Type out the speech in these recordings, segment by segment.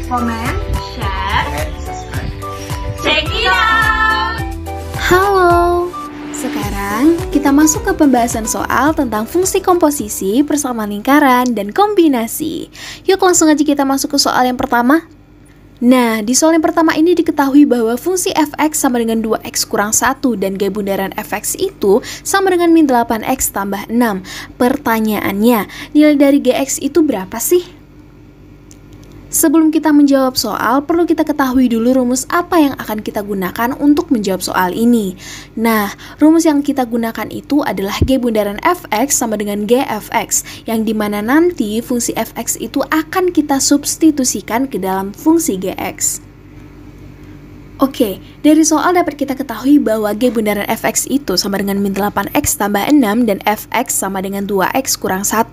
comment, share, and subscribe. Check it out! Halo! Sekarang kita masuk ke pembahasan soal tentang fungsi komposisi, persamaan lingkaran, dan kombinasi. Yuk langsung aja kita masuk ke soal yang pertama. Nah, di soal yang pertama ini diketahui bahwa fungsi fx sama dengan 2x kurang 1 dan G bundaran fx itu sama dengan min 8x tambah 6. Pertanyaannya, nilai dari gx itu berapa sih? Sebelum kita menjawab soal, perlu kita ketahui dulu rumus apa yang akan kita gunakan untuk menjawab soal ini. Nah, rumus yang kita gunakan itu adalah G bundaran fx sama dengan gfx, yang dimana nanti fungsi fx itu akan kita substitusikan ke dalam fungsi gx. Oke, dari soal dapat kita ketahui bahwa G bundaran fx itu sama dengan min 8x tambah 6 dan fx sama dengan 2x kurang 1.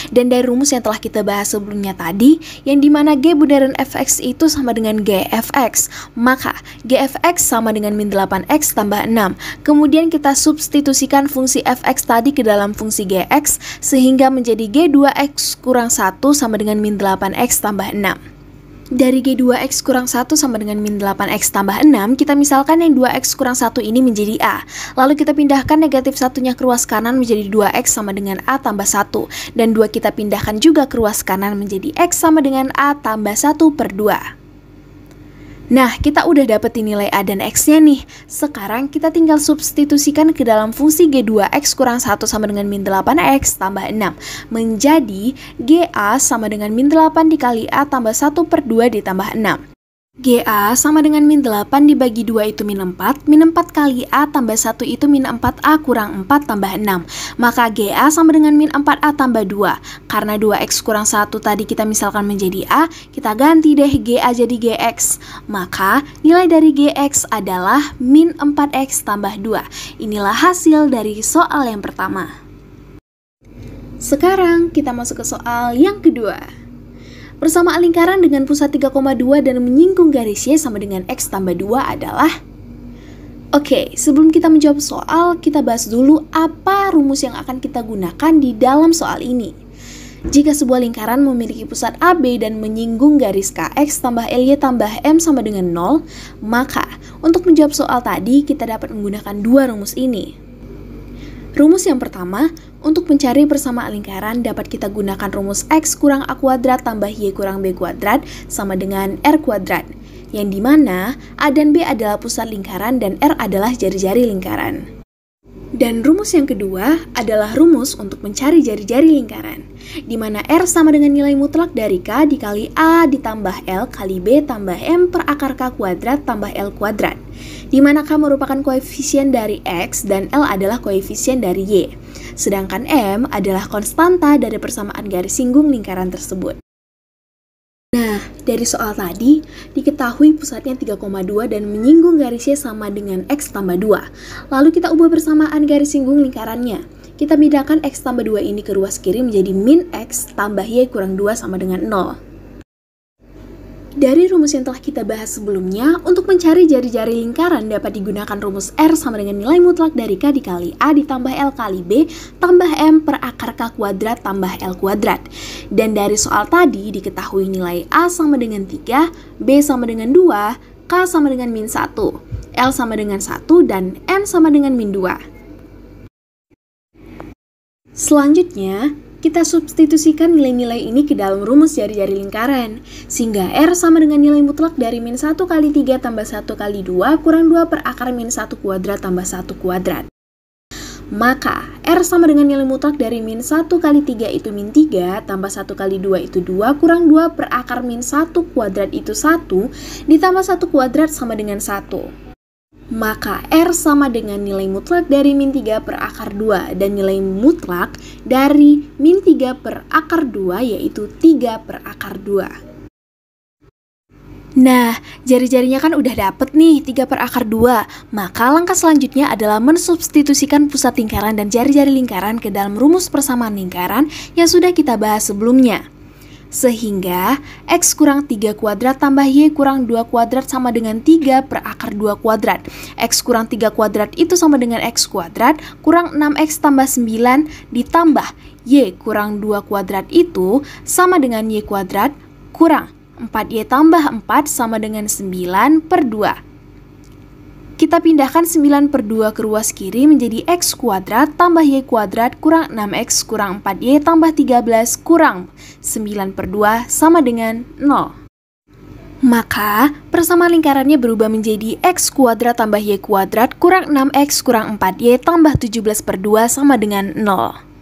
Dan dari rumus yang telah kita bahas sebelumnya tadi, yang dimana G bundaran fx itu sama dengan gfx, maka gfx sama dengan min 8x tambah 6. Kemudian kita substitusikan fungsi fx tadi ke dalam fungsi gx, sehingga menjadi G2x kurang 1 sama dengan min 8x tambah 6. Dari G2x kurang 1 sama dengan min 8x tambah 6, kita misalkan yang 2x kurang 1 ini menjadi A. Lalu kita pindahkan negatif satunya ke ruas kanan menjadi 2x sama dengan A tambah 1. Dan 2 kita pindahkan juga ke ruas kanan menjadi x sama dengan A tambah 1 per 2. Nah, kita udah dapetin nilai A dan X-nya nih. Sekarang kita tinggal substitusikan ke dalam fungsi G2X kurang 1 sama dengan min 8X tambah 6. Menjadi GA sama dengan min 8 dikali A tambah 1 per 2 ditambah 6. GA sama dengan min 8 dibagi 2 itu min 4. Min 4 kali A tambah 1 itu min 4A kurang 4 tambah 6. Maka GA sama dengan min 4A tambah 2. Karena 2X kurang 1 tadi kita misalkan menjadi A, kita ganti deh GA jadi GX. Maka nilai dari GX adalah min 4X tambah 2. Inilah hasil dari soal yang pertama. Sekarang kita masuk ke soal yang kedua. Persamaan lingkaran dengan pusat 3,2 dan menyinggung garis Y sama dengan X tambah 2 adalah... Oke, sebelum kita menjawab soal, kita bahas dulu apa rumus yang akan kita gunakan di dalam soal ini. Jika sebuah lingkaran memiliki pusat AB dan menyinggung garis KX tambah LY tambah M sama dengan 0, maka untuk menjawab soal tadi kita dapat menggunakan dua rumus ini. Rumus yang pertama, untuk mencari persamaan lingkaran dapat kita gunakan rumus X kurang A kuadrat tambah Y kurang B kuadrat sama dengan R kuadrat, yang dimana A dan B adalah pusat lingkaran dan R adalah jari-jari lingkaran. Dan rumus yang kedua adalah rumus untuk mencari jari-jari lingkaran, di mana R sama dengan nilai mutlak dari K dikali A ditambah L kali B tambah M per akar K kuadrat tambah L kuadrat, di mana K merupakan koefisien dari X dan L adalah koefisien dari Y, sedangkan M adalah konstanta dari persamaan garis singgung lingkaran tersebut. Nah, dari soal tadi, diketahui pusatnya 3,2 dan menyinggung garis Y sama dengan X tambah 2. Lalu kita ubah persamaan garis singgung lingkarannya. Kita pindahkan X tambah 2 ini ke ruas kiri menjadi min X tambah Y kurang 2 sama dengan 0. Dari rumus yang telah kita bahas sebelumnya, untuk mencari jari-jari lingkaran dapat digunakan rumus R sama dengan nilai mutlak dari K dikali A ditambah L kali B tambah M per akar K kuadrat tambah L kuadrat. Dan dari soal tadi diketahui nilai A sama dengan 3, B sama dengan 2, K sama dengan min 1, L sama dengan 1, dan M sama dengan min 2. Selanjutnya, kita substitusikan nilai-nilai ini ke dalam rumus jari-jari lingkaran, sehingga R sama dengan nilai mutlak dari min 1 kali 3 tambah 1 kali 2 kurang 2 per akar min 1 kuadrat tambah 1 kuadrat. Maka, R sama dengan nilai mutlak dari min 1 kali 3 itu min 3, tambah 1 kali 2 itu 2, kurang 2 per akar min 1 kuadrat itu 1, ditambah 1 kuadrat sama dengan 1. Maka R sama dengan nilai mutlak dari min 3 per akar 2 dan nilai mutlak dari min 3 per akar 2 yaitu 3 per akar 2. Nah, jari-jarinya kan udah dapet nih 3 per akar 2. Maka langkah selanjutnya adalah mensubstitusikan pusat lingkaran dan jari-jari lingkaran ke dalam rumus persamaan lingkaran yang sudah kita bahas sebelumnya. Sehingga X kurang 3 kuadrat tambah Y kurang 2 kuadrat sama dengan 3 per akar 2 kuadrat. X kurang 3 kuadrat itu sama dengan X kuadrat kurang 6X tambah 9 ditambah Y kurang 2 kuadrat itu sama dengan Y kuadrat kurang 4Y tambah 4 sama dengan 9 per 2. Kita pindahkan 9 per 2 ke ruas kiri menjadi X kuadrat tambah Y kuadrat kurang 6X kurang 4Y tambah 13 kurang 9 per 2 sama dengan 0. Maka, persamaan lingkarannya berubah menjadi X kuadrat tambah Y kuadrat kurang 6X kurang 4Y tambah 17 per 2 sama dengan 0.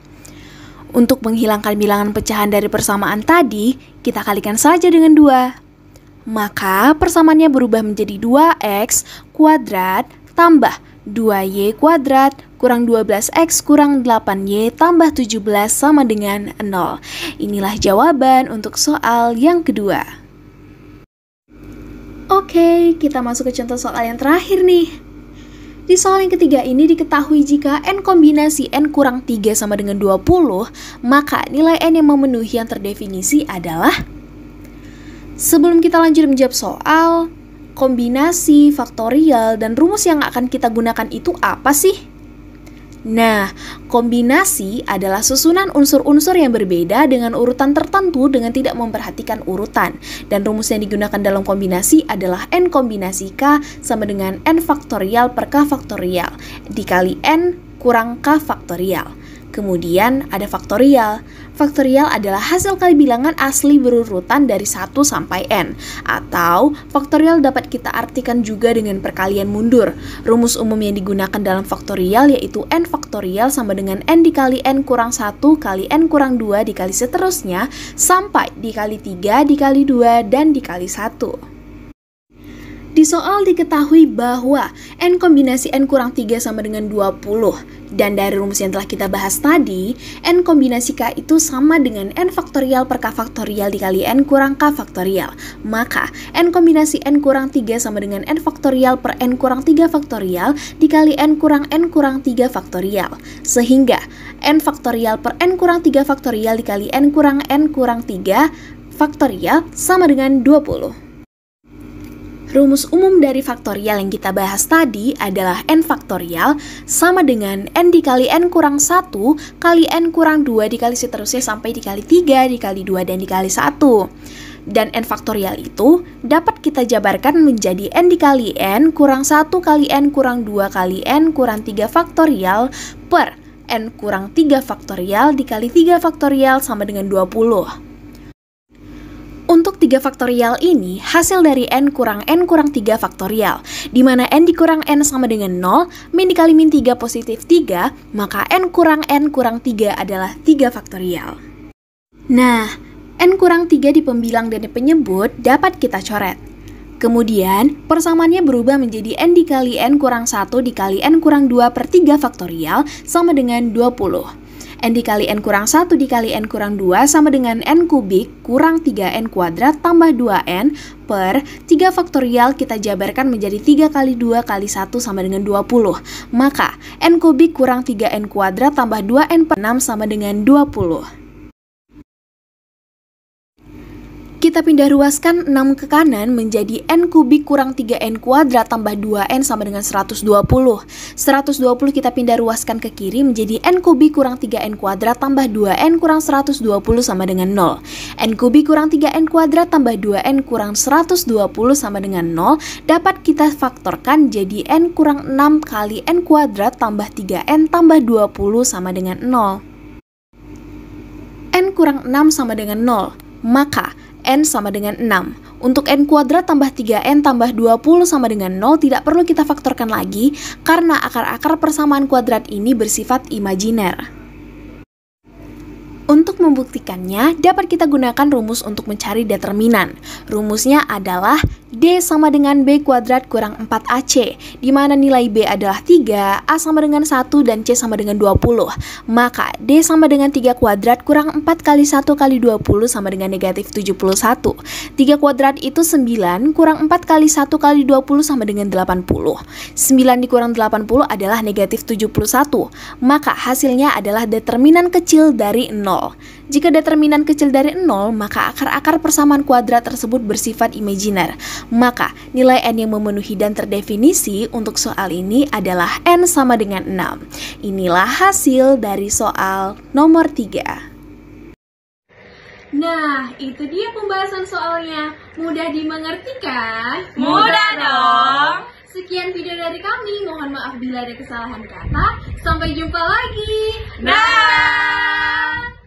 Untuk menghilangkan bilangan pecahan dari persamaan tadi, kita kalikan saja dengan 2. Maka, persamaannya berubah menjadi 2X kuadrat tambah 2Y kuadrat kurang 12X kurang 8Y tambah 17 sama dengan 0. Inilah jawaban untuk soal yang kedua. Oke, kita masuk ke contoh soal yang terakhir nih. Di soal yang ketiga ini diketahui jika N kombinasi N kurang 3 sama dengan 20, maka nilai N yang memenuhi yang terdefinisi adalah. Sebelum kita lanjut menjawab soal, kombinasi, faktorial, dan rumus yang akan kita gunakan itu apa sih? Nah, kombinasi adalah susunan unsur-unsur yang berbeda dengan urutan tertentu dengan tidak memperhatikan urutan. Dan rumus yang digunakan dalam kombinasi adalah N kombinasi K sama dengan N faktorial per K faktorial dikali N kurang K faktorial. Kemudian ada faktorial. Faktorial adalah hasil kali bilangan asli berurutan dari 1 sampai N. Atau faktorial dapat kita artikan juga dengan perkalian mundur. Rumus umum yang digunakan dalam faktorial yaitu N faktorial sama dengan N dikali N kurang 1 kali N kurang 2 dikali seterusnya sampai dikali 3 dikali 2 dan dikali 1. Di soal diketahui bahwa N kombinasi N kurang 3 sama dengan 20. Dan dari rumus yang telah kita bahas tadi, N kombinasi K itu sama dengan N faktorial per K faktorial dikali N kurang K faktorial. Maka, N kombinasi N kurang 3 sama dengan N faktorial per N kurang 3 faktorial dikali N kurang 3 faktorial. Sehingga, N faktorial per N kurang 3 faktorial dikali N kurang 3 faktorial sama dengan 20. Rumus umum dari faktorial yang kita bahas tadi adalah N faktorial sama dengan N dikali N kurang 1 kali N kurang 2 dikali seterusnya sampai dikali 3 dikali 2 dan dikali 1. Dan N faktorial itu dapat kita jabarkan menjadi N dikali N kurang 1 kali N kurang 2 kali N kurang 3 faktorial per N kurang 3 faktorial dikali 3 faktorial sama dengan 20. Untuk 3 faktorial ini, hasil dari N kurang 3 faktorial, di mana N dikurang N sama dengan 0, min dikali min 3 positif 3, maka N kurang 3 adalah 3 faktorial. Nah, N kurang 3 di pembilang dan di penyebut dapat kita coret. Kemudian, persamaannya berubah menjadi N dikali N kurang 1 dikali N kurang 2 per 3 faktorial sama dengan 20. N dikali N kurang 1 dikali N kurang 2 sama dengan N kubik kurang 3N kuadrat tambah 2N per 3 faktorial kita jabarkan menjadi 3 kali 2 kali 1 sama dengan 20. Maka N kubik kurang 3N kuadrat tambah 2N per 6 sama dengan 20. Kita pindah ruaskan 6 ke kanan menjadi N kubik kurang 3N kuadrat tambah 2N sama dengan 120. 120 kita pindah ruaskan ke kiri menjadi N kubik kurang 3N kuadrat tambah 2N kurang 120 sama dengan 0. N kubik kurang 3N kuadrat tambah 2N kurang 120 sama dengan 0 dapat kita faktorkan jadi N kurang 6 kali N kuadrat tambah 3N tambah 20 sama dengan 0. N kurang 6 sama dengan 0, maka N sama dengan 6. Untuk N kuadrat tambah 3N tambah 20 sama dengan 0 tidak perlu kita faktorkan lagi karena akar-akar persamaan kuadrat ini bersifat imajiner. Untuk membuktikannya, dapat kita gunakan rumus untuk mencari determinan. Rumusnya adalah D sama dengan B kuadrat kurang 4AC, di mana nilai B adalah 3, A sama dengan 1, dan C sama dengan 20. Maka, D sama dengan 3 kuadrat kurang 4 kali 1 kali 20 sama dengan negatif 71. 3 kuadrat itu 9, kurang 4 kali 1 kali 20 sama dengan 80. 9 dikurang 80 adalah negatif 71. Maka, hasilnya adalah determinan kecil dari 0. Jika determinan kecil dari 0, maka akar-akar persamaan kuadrat tersebut bersifat imajiner. Maka, nilai N yang memenuhi dan terdefinisi untuk soal ini adalah N sama dengan 6. Inilah hasil dari soal nomor 3. Nah, itu dia pembahasan soalnya. Mudah dimengerti kan? Mudah dong. Sekian video dari kami. Mohon maaf bila ada kesalahan kata. Sampai jumpa lagi. Dah.